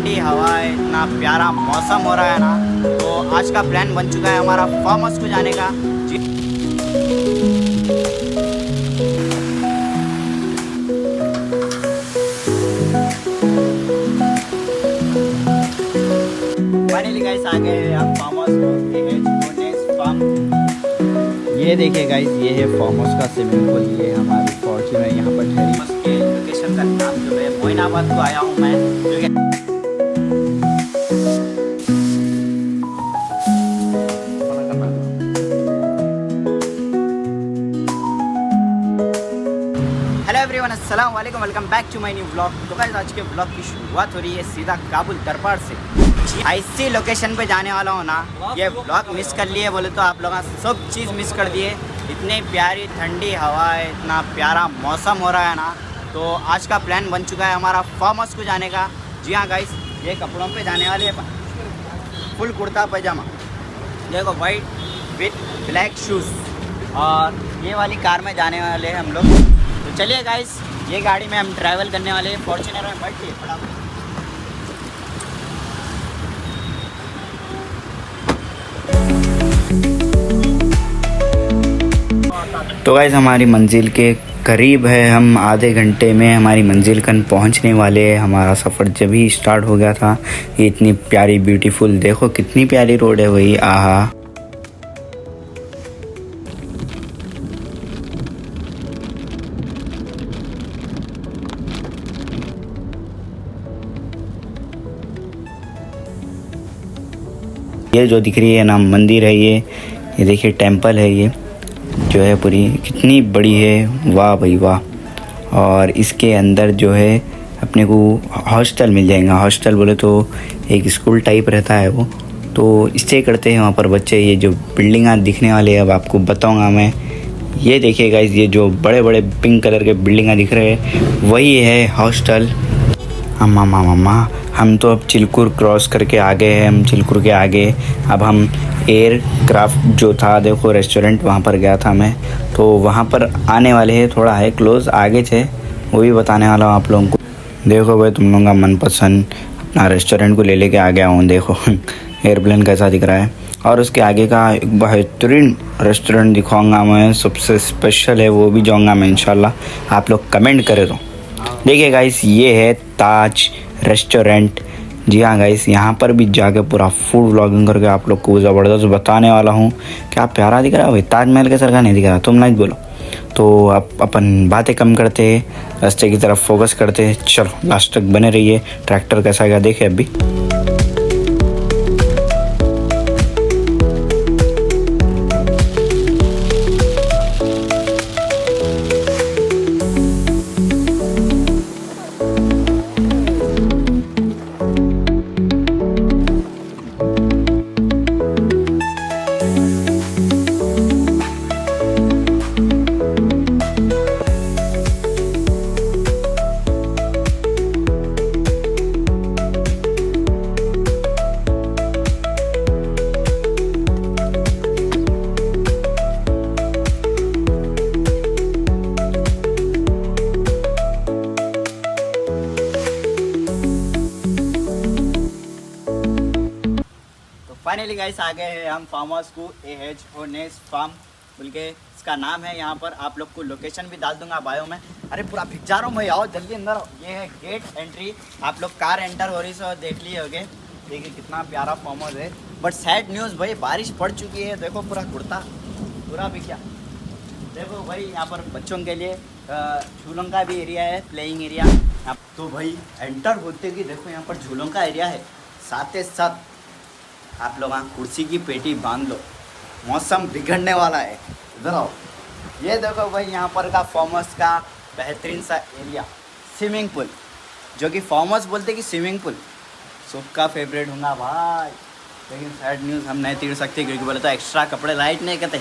ठंडी हवाएं, इतना प्यारा मौसम हो रहा है ना। तो आज का प्लान बन चुका है हमारा फार्म हाउस को जाने का। जी फाइनली गाइस आ गए हम फार्म हाउस को, फार्म। ये देखिए गाइस, ये है फार्म हाउस का स्विमिंग पूल। ये हमारी फॉर्च्यूनर यहाँ पर ठहरी। उसके लोकेशन का नाम जो है मोइनाबाद को आया हूँ मैं, क्योंकि हेलो एवरीवन, अस्सलाम वालेकुम, welcome back to my new blog. तो गाइस आज के ब्लॉग की शुरुआत हो रही है सीधा काबुल दरबार से। ऐसी लोकेशन पे जाने वाला हूँ ना, ये ब्लॉग मिस कर लिए बोले तो आप लोग सब चीज़ मिस कर दिए। इतनी प्यारी ठंडी हवा है, इतना प्यारा मौसम हो रहा है ना। तो आज का प्लान बन चुका है हमारा फार्म हाउस को जाने का। जी हाँ गाइस, ये कपड़ों पे जाने वाले फुल कुर्ता पैजामा, देखो वाइट विथ ब्लैक शूज़, और ये वाली कार में जाने वाले हैं हम लोग। तो चलिए गाइस, ये गाड़ी में हम ट्रैवल करने वाले हैं। फॉर्च्यूनर में बैठिए फटाफट। तो गाइस हमारी मंजिल के करीब है, हम आधे घंटे में हमारी मंजिल कन पहुंचने वाले हैं। हमारा सफ़र जब ही स्टार्ट हो गया था। ये इतनी प्यारी ब्यूटीफुल, देखो कितनी प्यारी रोड है वही, आहा। ये जो दिख रही है ना मंदिर है, ये देखिए टेंपल है, ये जो है पूरी कितनी बड़ी है, वाह भाई वाह। और इसके अंदर जो है अपने को हॉस्टल मिल जाएगा। हॉस्टल बोले तो एक स्कूल टाइप रहता है वो, तो स्टे करते हैं वहाँ पर बच्चे। ये जो बिल्डिंग दिखने वाले हैं अब आपको बताऊँगा मैं। ये देखिए गाइस, ये जो बड़े बड़े पिंक कलर के बिल्डिंग दिख रहे हैं वही है हॉस्टल। मामा हम तो अब चिलकुर क्रॉस करके आ गए हैं। हम चिलकुर के आगे अब हम एयरक्राफ्ट जो था, देखो रेस्टोरेंट, वहाँ पर गया था मैं, तो वहाँ पर आने वाले हैं। थोड़ा है क्लोज आगे थे, वो भी बताने वाला हूँ आप लोगों को। देखो भाई, तुम लोगों का मनपसंद अपना रेस्टोरेंट को ले लेके आ गया हूँ। देखो एयरप्लेन कैसा दिख रहा है। और उसके आगे का एक बेहतरीन रेस्टोरेंट दिखाऊँगा मैं, सबसे स्पेशल है, वो भी जाऊँगा मैं इंशाल्लाह, आप लोग कमेंट करें तो। देखिए गाइस, ये है ताज रेस्टोरेंट। जी हाँ गाइस, यहाँ पर भी जाके पूरा फूड व्लॉगिंग करके आप लोग को ज़बरदस्त बताने वाला हूँ। क्या प्यारा दिख रहा है भाई, ताजमहल के सरका नहीं दिख रहा, तुम नहीं बोलो। तो अब अपन बातें कम करते, रास्ते की तरफ फोकस करते। चलो लास्ट तक बने रहिए। ट्रैक्टर कैसा गया देखे अभी। फाइनली गाइस आ गए हैं हम फार्म हाउस को। AH होनेस फार्म बोल के इसका नाम है। यहाँ पर आप लोग को लोकेशन भी डाल दूंगा बायो में। अरे पूरा भिग जा रहा हूँ मैं, आओ जल्दी अंदर आओ। ये है गेट एंट्री, आप लोग कार एंटर हो रही सो देख लिए होगे। देखिए कितना प्यारा फार्म हाउस है। बट सैड न्यूज़ भाई, बारिश पड़ चुकी है। देखो पूरा कुर्ता पूरा भी क्या, देखो भाई यहाँ पर बच्चों के लिए झूलों का भी एरिया है, प्लेइंग एरिया। तो भाई एंटर होते कि देखो यहाँ पर झूलों का एरिया है, साथ ही साथ आप लोग कुर्सी की पेटी बांध लो, मौसम बिगड़ने वाला है। इधर आओ, ये देखो भाई यहाँ पर का फार्म हाउस का बेहतरीन सा एरिया, स्विमिंग पूल, जो कि फार्म हाउस बोलते कि स्विमिंग पूल सबका फेवरेट होगा भाई। लेकिन सैड न्यूज़, हम नहीं तीर सकते क्योंकि बोले तो एक्स्ट्रा कपड़े लाइट नहीं करते।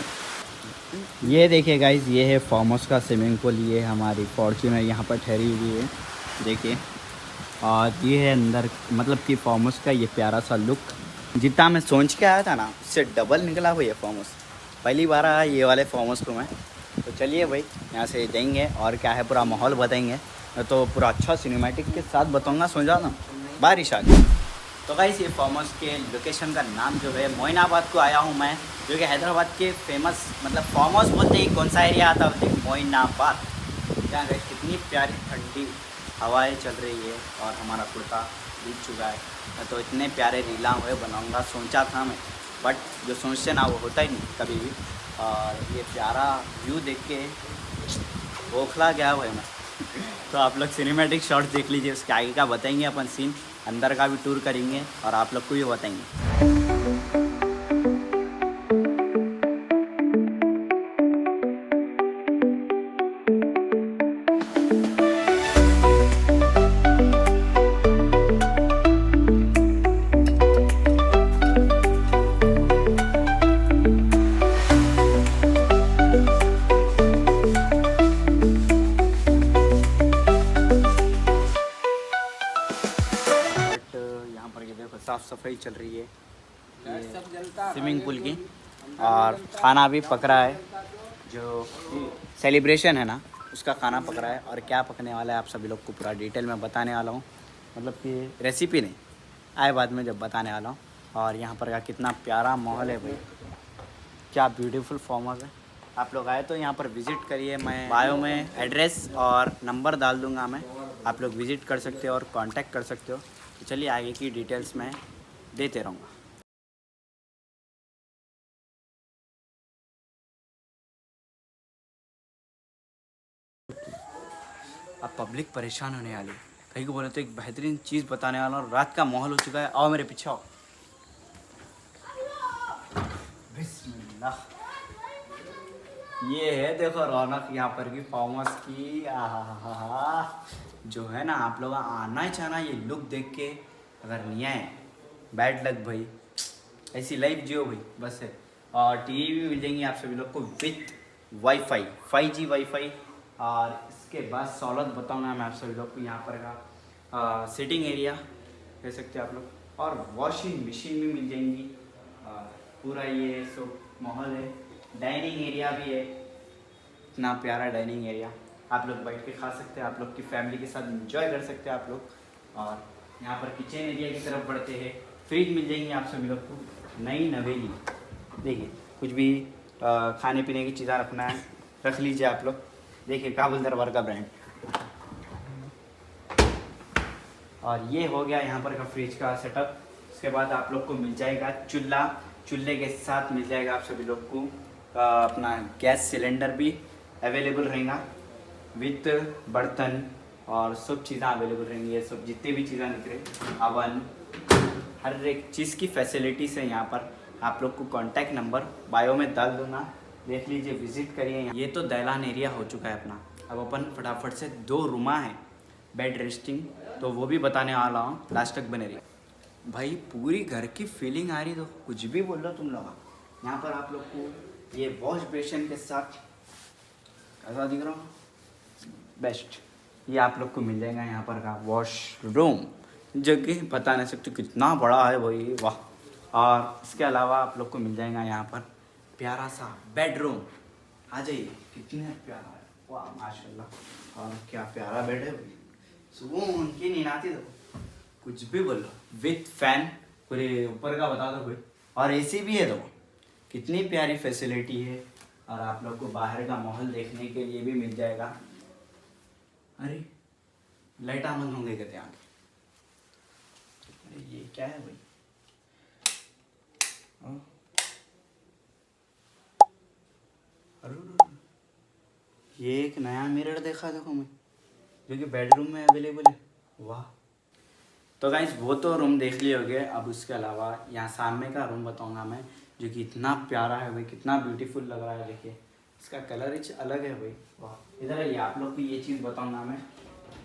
ये देखिए गाइस, ये है फार्म हाउस का स्विमिंग पूल। ये हमारी फॉर्च्यूनर यहाँ पर ठहरी हुई है, देखिए। और ये है अंदर, मतलब कि फार्म हाउस का ये प्यारा सा लुक। जितना मैं सोच के आया था ना, उससे डबल निकला हुआ ये फार्म हाउस। पहली बार आया ये वाले फार्म हाउस को मैं। तो चलिए भाई यहाँ से जाएंगे और क्या है पूरा माहौल बताएंगे। तो पूरा अच्छा सिनेमैटिक के साथ बताऊँगा, सो जाओ ना, बारिश आ गई। तो गाइस ये फार्म हाउस के लोकेशन का नाम जो है मोइनाबाद को आया हूँ मैं, जो कि हैदराबाद के फेमस मतलब फार्म हाउस बोलते ही कौन सा एरिया आता है मोइनाबाद। जहाँ गए कितनी प्यारी ठंडी हवाएं चल रही है और हमारा कुर्ता बीत चुका है। मैं तो इतने प्यारे रीला हुए बनाऊँगा सोचा था मैं, बट जो सोचते ना वो होता ही नहीं कभी भी। और ये प्यारा व्यू देख के बौखला गया हुआ है मैं। तो आप लोग सिनेमैटिक शॉट्स देख लीजिए, उसके आगे का बताएंगे अपन सीन, अंदर का भी टूर करेंगे और आप लोग को भी बताएंगे। साफ़ सफाई चल रही है स्विमिंग पूल की, और खाना भी पक रहा है। जो सेलिब्रेशन है ना उसका खाना पक रहा है, और क्या पकने वाला है आप सभी लोग को पूरा डिटेल में बताने वाला हूँ। मतलब कि रेसिपी नहीं आए बाद में जब बताने वाला हूँ। और यहाँ पर का कितना प्यारा माहौल है भाई, क्या ब्यूटीफुल फार्म हाउस है। आप लोग आए तो यहाँ पर विज़िट करिए। मैं बायो में एड्रेस और नंबर डाल दूँगा मैं, आप लोग विज़िट कर सकते हो और कांटेक्ट कर सकते हो। तो चलिए आगे की डिटेल्स मैं देते रहूँगा। अब पब्लिक परेशान होने वाली, कहीं को बोले तो एक बेहतरीन चीज़ बताने वाला हूँ। रात का माहौल हो चुका है, आओ मेरे पीछे आओ। बिस्मिल्लाह, ये है देखो रौनक यहाँ पर की फार्म हाउस की। आहा, जो है ना आप लोग आना ही चाहना ये लुक देख के, अगर नहीं आए बैड लक भाई। ऐसी लाइफ जियो भाई बस है। और टीवी भी मिल जाएंगी आप सभी लोग को विथ वाईफाई 5G वाईफाई। और इसके बाद सहूलत बताऊंगा मैं आप सभी लोग को, यहाँ पर का सिटिंग एरिया कह सकते हैं आप लोग, और वॉशिंग मशीन भी मिल जाएंगी। पूरा ये सब माहौल है। डाइनिंग एरिया भी है, इतना प्यारा डाइनिंग एरिया, आप लोग बैठ के खा सकते हैं, आप लोग की फैमिली के साथ एंजॉय कर सकते हैं आप लोग। और यहाँ पर किचन एरिया की तरफ बढ़ते हैं, फ्रिज मिल जाएंगी आप सभी लोग को नई नवेली। देखिए कुछ भी खाने पीने की चीज़ें रखना है रख लीजिए आप लोग। देखिए काबुल दरबार का ब्रांड। और ये हो गया यहाँ पर का फ्रिज का सेटअप। उसके बाद आप लोग को मिल जाएगा चूल्हा, चूल्हे के साथ मिल जाएगा आप सभी लोग को अपना गैस सिलेंडर भी अवेलेबल रहेगा विथ बर्तन, और सब चीज़ें अवेलेबल रहेंगी। ये सब जितने भी चीज़ें निकले, अवन, हर एक चीज़ की फैसिलिटीज़ है यहाँ पर। आप लोग को कॉन्टैक्ट नंबर बायो में डाल दूँगा, देख लीजिए, विजिट करिए। ये तो दैलान एरिया हो चुका है अपना। अब अपन फटाफट से 2 रूमा है बेड रेस्टिंग, तो वो भी बताने वाला हूँ, लास्ट तक बने रहिए। भाई पूरी घर की फीलिंग आ रही, तो कुछ भी बोल लो तुम लोग। यहाँ पर आप लोग को ये वॉश बेसिन के साथ कैसा दिख रहा हूँ, बेस्ट। ये आप लोग को मिल जाएगा यहाँ पर का वॉशरूम, जो कि बता नहीं सकते कितना बड़ा है भाई, वाह। और इसके अलावा आप लोग को मिल जाएगा यहाँ पर प्यारा सा बेडरूम। आ जाइए, कितने प्यारा है, वाह माशाल्लाह। और क्या प्यारा बेड है भाई, सुबह उनकी नींद आती तो कुछ भी बोलो। विथ फैन, पूरे ऊपर का बता दो भाई, और एसी भी है। तो कितनी प्यारी फैसिलिटी है। और आप लोग को बाहर का माहौल देखने के लिए भी मिल जाएगा। अरे लाइट बंद होंगे कहते आगे। अरे ये क्या है भाई, ये एक नया मिरर देखा देखो मैं, जो कि बेडरूम में अवेलेबल है, वाह। तो गाइस वो तो रूम देख लिए होगे। अब उसके अलावा यहाँ सामने का रूम बताऊंगा मैं, जो कि इतना प्यारा है भाई, कितना ब्यूटीफुल लग रहा है। देखिए इसका कलर ही अलग है भाई, वाह। इधर आइए, आप लोग को ये चीज़ बताऊंगा मैं।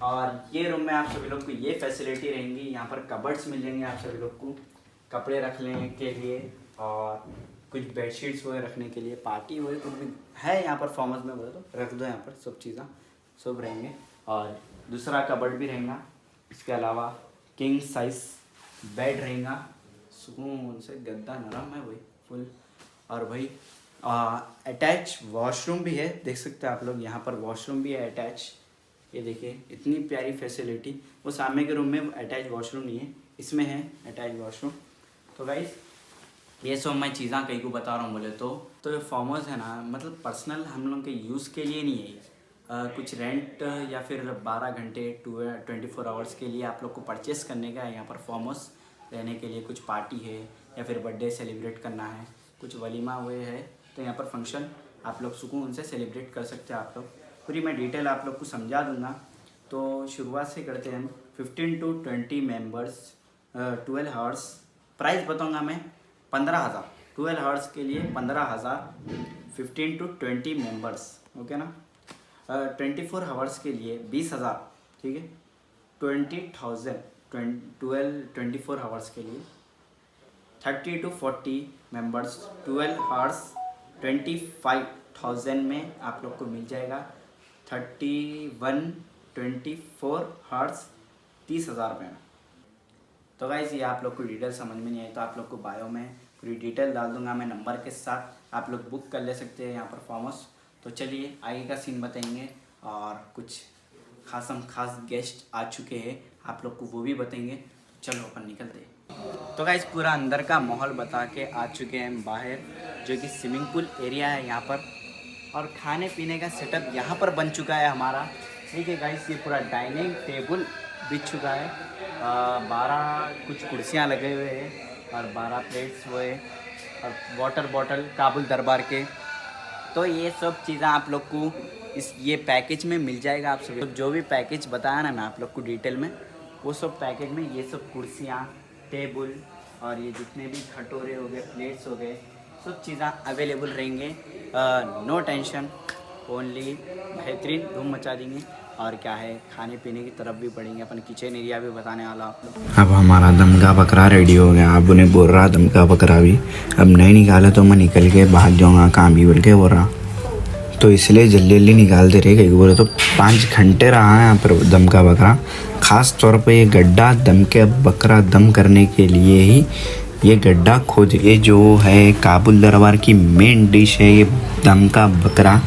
और ये रूम में आप सभी लोग को ये फैसिलिटी रहेंगी, यहाँ पर कबर्ड्स मिल जाएंगे आप सभी लोग को कपड़े रखने के लिए, और कुछ बेडशीट्स वगैरह रखने के लिए, पार्टी वगैरह कुछ भी है यहाँ पर फार्म हाउस में बोले तो रख दो, यहाँ पर सब चीज़ें सब रहेंगे। और दूसरा कबर्ड भी रहेगा। इसके अलावा किंग साइज बेड रहेगा, सुकून से, गद्दा नरम है भाई फुल। और भाई अटैच वॉशरूम भी है, देख सकते हैं आप लोग, यहाँ पर वॉशरूम भी है अटैच। ये देखिए इतनी प्यारी फैसिलिटी। वो सामने के रूम में अटैच वॉशरूम नहीं है, इसमें है अटैच वॉशरूम। तो गाइस ये सब मैं चीज़ें कहीं को बता रहा हूँ बोले तो ये फार्म हाउस है ना, मतलब पर्सनल हम लोग के यूज़ के लिए नहीं है ये। कुछ रेंट या फिर 12 घंटे 24 आवर्स के लिए आप लोग को परचेस करने का है यहाँ पर फार्म हाउस रहने के लिए। कुछ पार्टी है या फिर बर्थडे सेलिब्रेट करना है, कुछ वलीमा हुए है, तो यहाँ पर फंक्शन आप लोग सुकून से सेलिब्रेट कर सकते हैं आप लोग। पूरी मैं डिटेल आप लोग को समझा दूँगा। तो शुरुआत से करते हैं हम। 15 to 20 मेंबर्स, 12 आवर्स। प्राइस बताऊँगा मैं 15,000। 12 आवर्स के लिए 15,000, 15 to 20 मेंबर्स, ओके ना। 24 आवर्स के लिए 20,000, ठीक है। 20,000 24 आवर्स के लिए। 30 to 40 मेंबर्स, 12 आवर्स 25,000 में आप लोग को मिल जाएगा। 24 आवर्स 30,000 में। तो गाइस ये आप लोग को डिटेल समझ में नहीं आई तो आप लोग को बायो में पूरी डिटेल डाल दूंगा मैं नंबर के साथ, आप लोग बुक कर ले सकते हैं यहाँ पर फार्म हाउस। तो चलिए आगे का सीन बताएंगे और कुछ खास गेस्ट आ चुके हैं, आप लोग को वो भी बताएंगे। चलो अपन निकलते हैं। तो गाइस पूरा अंदर का माहौल बता के आ चुके हैं बाहर, जो कि स्विमिंग पूल एरिया है यहाँ पर, और खाने पीने का सेटअप यहाँ पर बन चुका है हमारा। ठीक है गाइस, ये पूरा डाइनिंग टेबल बिछ चुका है। 12 कुछ कुर्सियाँ लगे हुए हैं और 12 प्लेट्स हुए और वाटर बॉटल काबुल दरबार के। तो ये सब चीज़ें आप लोग को ये पैकेज में मिल जाएगा। आप सभी जो भी पैकेज बताया ना मैं आप लोग को डिटेल में, वो सब पैकेज में ये सब कुर्सियाँ, टेबल और ये जितने भी कटोरे हो गए, प्लेट्स हो गए, सब चीज़ें अवेलेबल रहेंगे। नो टेंशन, ओनली बेहतरीन धूम मचा देंगे। और क्या है, खाने पीने की तरफ भी पड़ेंगे, अपन किचन एरिया भी बताने वाला आप लोग। अब हमारा दम का बकरा रेडी हो गया। अब उन्हें बोल रहा दम का बकरा भी अब नहीं निकाला तो मैं निकल के भाग जाऊँगा काम भी बोल के बोल रहा, तो इसलिए जल्दी जल्दी निकाल दे रहे। कहीं बोले तो 5 घंटे रहा है यहाँ पर दम का बकरा। ख़ास तौर पे ये गड्ढा दम के बकरा दम करने के लिए ही ये गड्ढा खोद। ये जो है काबुल दरबार की मेन डिश है ये दम का बकरा,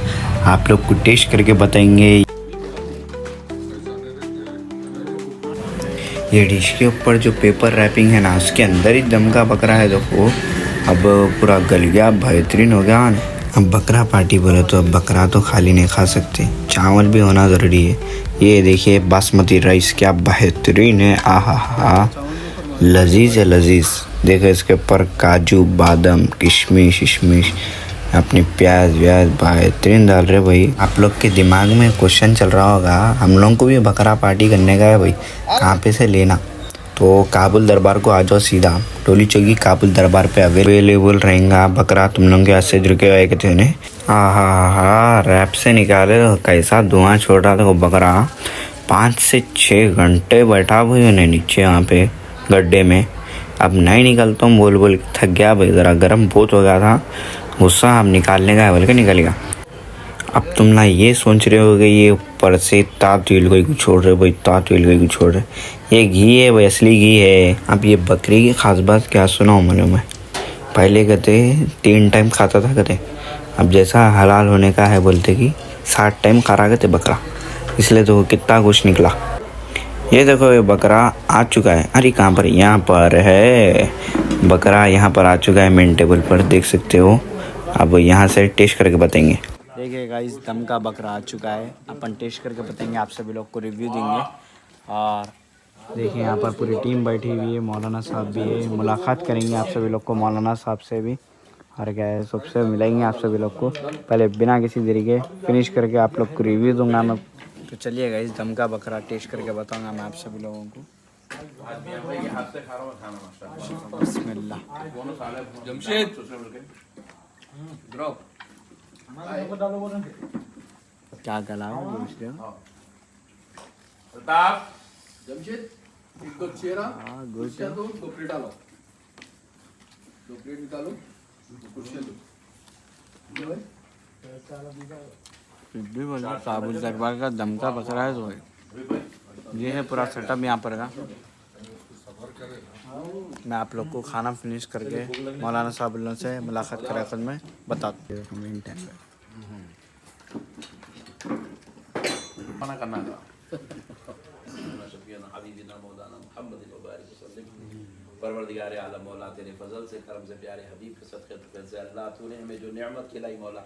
आप लोग को टेस्ट करके बताएंगे। ये डिश के ऊपर जो पेपर रैपिंग है ना, उसके अंदर ही दम का बकरा है। देखो अब पूरा गल गया, बेहतरीन हो गया। अब बकरा पार्टी बोले तो अब बकरा तो खाली नहीं खा सकते, चावल भी होना ज़रूरी है। ये देखिए बासमती राइस क्या बेहतरीन है, आहा हा, लजीज है लजीज। देखो इसके ऊपर काजू बादाम किशमिश शिशमिश अपनी प्याज व्याज बेहतरीन डाल रहे भाई। आप लोग के दिमाग में क्वेश्चन चल रहा होगा, हम लोग को भी बकरा पार्टी करने का है भाई, कहाँ पे से लेना? तो काबुल दरबार को आ जाओ सीधा, टोली चौकी काबुल दरबार पे अवेलेबल रहेगा बकरा। तुम लोग के हाथ से जुड़ के आए कहते हैं, आहा रैप से निकाले तो कैसा धुआं छोड़ रहा था वो बकरा। 5 से 6 घंटे बैठा हुई उन्हें नीचे यहाँ पे गड्ढे में। अब नहीं निकलता हूँ बोल बोल थक गया भाई, ज़रा गर्म बहुत हो गया था, गुस्सा अब निकालने का है बोल के निकलेगा। अब तुम ना ये सोच रहे हो कि ये ऊपर से तातुल कोई कुछ छोड़ रहे भाई, तातुल कोई कुछ छोड़ रहे, ये घी है भाई, असली घी है। अब ये बकरी की खास बात क्या सुनाऊँ मैं पहले कहते 3 टाइम खाता था कहते, अब जैसा हलाल होने का है बोलते कि 7 टाइम खा रहा कहते बकरा, इसलिए तो कितना कुछ निकला। ये देखो ये बकरा आ चुका है। अरे कहाँ पर? यहाँ पर है बकरा, यहाँ पर आ चुका है मेन टेबल पर, देख सकते हो। अब यहाँ से टेस्ट करके बताएंगे। देखिए गाइस दम का बकरा आ चुका है, अपन टेस्ट करके बताएंगे, आप सभी लोग को रिव्यू देंगे। और देखिए यहाँ पर पूरी टीम बैठी हुई है, मौलाना साहब भी है, मुलाकात करेंगे आप सभी लोग को मौलाना साहब से भी, और क्या है सबसे मिलेंगे आप सभी लोग को। पहले बिना किसी देरी के फिनिश करके आप लोग को रिव्यू दूंगा मैं। तो चलिए गाइस दम का बकरा टेस्ट करके बताऊंगा मैं आप सभी लोगों को। बिस्मिल्लाह। क्या गला है जमशेद इसको चेहरा दो प्लेट डालो, 2 प्लेट निकालो, काबुल दरबार का दम का बकरा है। तो ये है पूरा सेटअप यहाँ पर का। मैं आप लोग को खाना फिनिश करके मौलाना साहब से मुलाकात करा खुद में बताते हैं। परवरदिगार आलम मौला तेरे फजल से करम से प्यारे हबीब के सदक़े से अल्लाह तूने हमें जो नेमत खिलाई मौला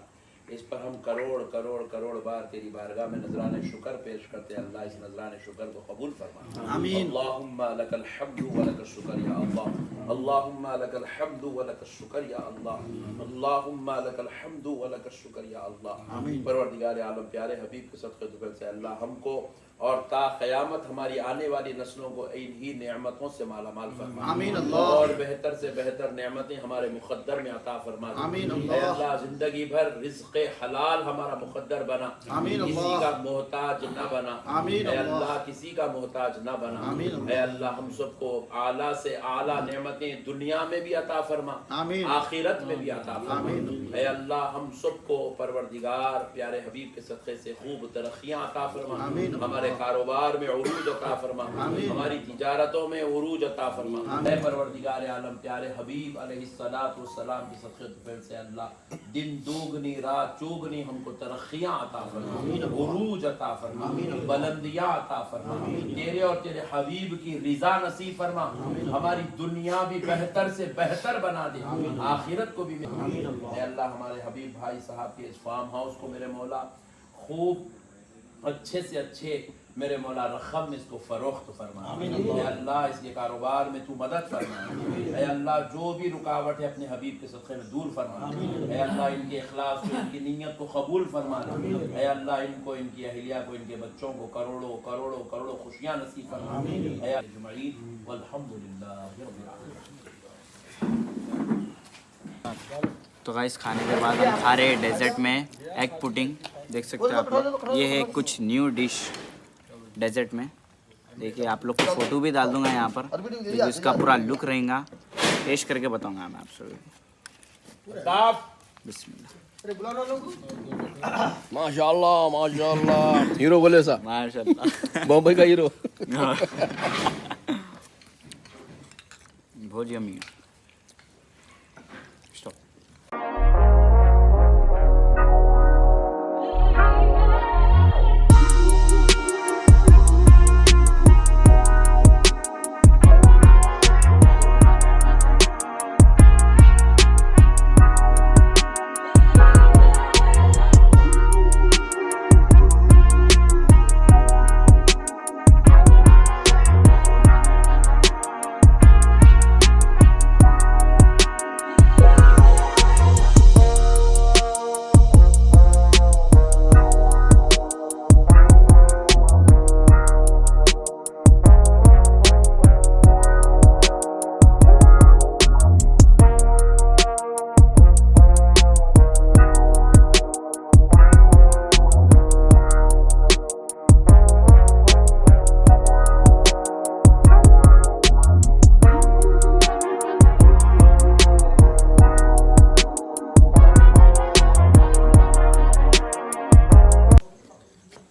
इस पर हम करोड़ करोड़ करोड़ बार तेरी बारगाह में नजराने शुक्र पेश करते हैं। अल्लाह इस नजराने शुक्र को कबूल फरमा। आमीन। अल्लाहुम्मा लकल हम्दु व लकल शुक्र या अल्लाह। अल्लाहुम्मा लकल हम्दु व लकल शुक्र या अल्लाह। अल्लाहुम्मा लकल हम्दु व लकल शुक्र या अल्लाह। आमीन। परवरदिगार आलम प्यारे हबीब के सदक़े से अल्लाह हमको और ता क़यामत हमारी आने वाली नस्लों को इन्हीं नेमतों से माला माल फरमा। आमीन अल्लाह। और बेहतर से बेहतर नेमतें हमारे मुक़द्दर में अता फरमा। आमीन अल्लाह। जिंदगी भर रिज़्क़े हलाल हमारा मुक़द्दर बना। आमीन। किसी का मोहताज न बना। आमीन अल्लाह। किसी का मोहताज न बना। आमीन अल्लाह। हम सबको आला से आला नेमतें दुनिया में भी अता फरमा। आमीन। आखिरत में भी अता फरमा। आमीन अल्लाह। हम सबको परवरदिगार प्यारे हबीब के सदक़े से खूब तरक्कियां अता फरमा। आमीन। हमारे कारोबार में उरूज अता फरमा। हमारी तिजारतों में उरूज अता फरमा। ऐ परवरदिगार आलम प्यारे हबीब अलैहिस्सलातु वस्सलाम की सदक़े से अल्लाह दिन दोगुनी रात चौगुनी हमको तरक्कियां अता फरमा। उरूज अता फरमा। बुलंदियां अता फरमा। तेरे और तेरे हबीब की रिजा नसीब फरमा। हमारी दुनिया भी बेहतर से बेहतर बना दे। आखिरत को भी अल्लाह। हमारे हबीब भाई साहब के इस फार्म हाउस को मेरे मौला खूब अच्छे से अच्छे मेरे मौला रकम इसको फरोख्त फरमा। अल्लाह इसके कारोबार में तू मदद फरमा। अल्लाह जो भी रुकावट है अपने हबीब के सदक़े में दूर फरमा। अल्लाह इनके इखलास को इनकी नीयत को कबूल फरमा। अल्लाह इनको इनकी अहलिया को इनके बच्चों को करोड़ों करोड़ों करोड़ों खुशियाँ नसीब फरमा। अजमईन वल्हम्दुलिल्लाह। तो गाइस खाने के बाद हम खा रहे हैं डेजर्ट में एग पुडिंग। देख सकते हैं आप लोग, ये है कुछ न्यू डिश डेजर्ट में। देखिए आप लोग को फ़ोटो भी डाल दूंगा यहाँ पर, तो इसका पूरा लुक रहेगा। टेस्ट करके बताऊंगा मैं आप सभी। बिस्मिल्लाह। माशाल्लाह माशाल्लाह। हीरो बोले सा माशाल्लाह। बॉम्बे का हीरो। बहुत यम्मी। स्टॉप।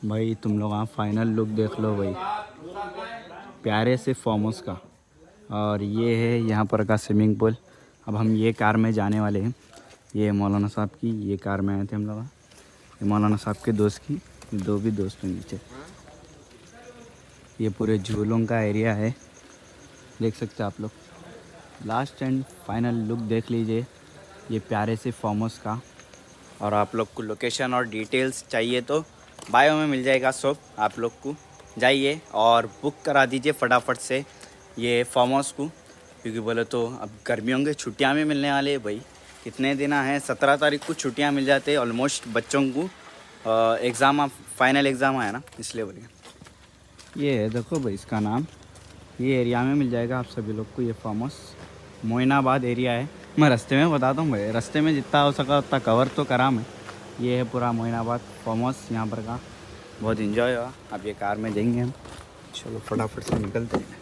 भाई तुम लोग आप फाइनल लुक देख लो भाई, प्यारे से फार्म हाउस का। और ये है यहाँ पर का स्विमिंग पूल। अब हम ये कार में जाने वाले हैं। ये मौलाना साहब की ये कार में आए थे हम लोग। ये मौलाना साहब के दोस्त की दो भी दोस्त हैं नीचे। ये पूरे झूलों का एरिया है, देख सकते हैं आप लोग। लास्ट एंड फाइनल लुक देख लीजिए ये प्यारे से फार्म हाउस का। और आप लोग को लोकेशन और डिटेल्स चाहिए तो बायो में मिल जाएगा सब। आप लोग को जाइए और बुक करा दीजिए फटाफट से ये फार्म हाउस को, क्योंकि बोले तो अब गर्मियों की छुट्टियां भी मिलने वाले हैं भाई। कितने दिन हैं, 17 तारीख को छुट्टियां मिल जाते हैं ऑलमोस्ट बच्चों को। एग्ज़ाम फाइनल एग्ज़ाम आया ना, इसलिए बोलिए। ये है देखो भाई इसका नाम, ये एरिया में मिल जाएगा आप सभी लोग को। ये फार्म हाउस मोइनाबाद एरिया है। मैं रास्ते में बताता हूँ भाई, रास्ते में जितना हो सका उतना कवर तो करा मैं। ये है पूरा मोइनाबाद फार्म हाउस यहाँ पर का। बहुत इन्जॉय हुआ। अब ये कार में जाएंगे हम। चलो फटाफट से निकलते हैं।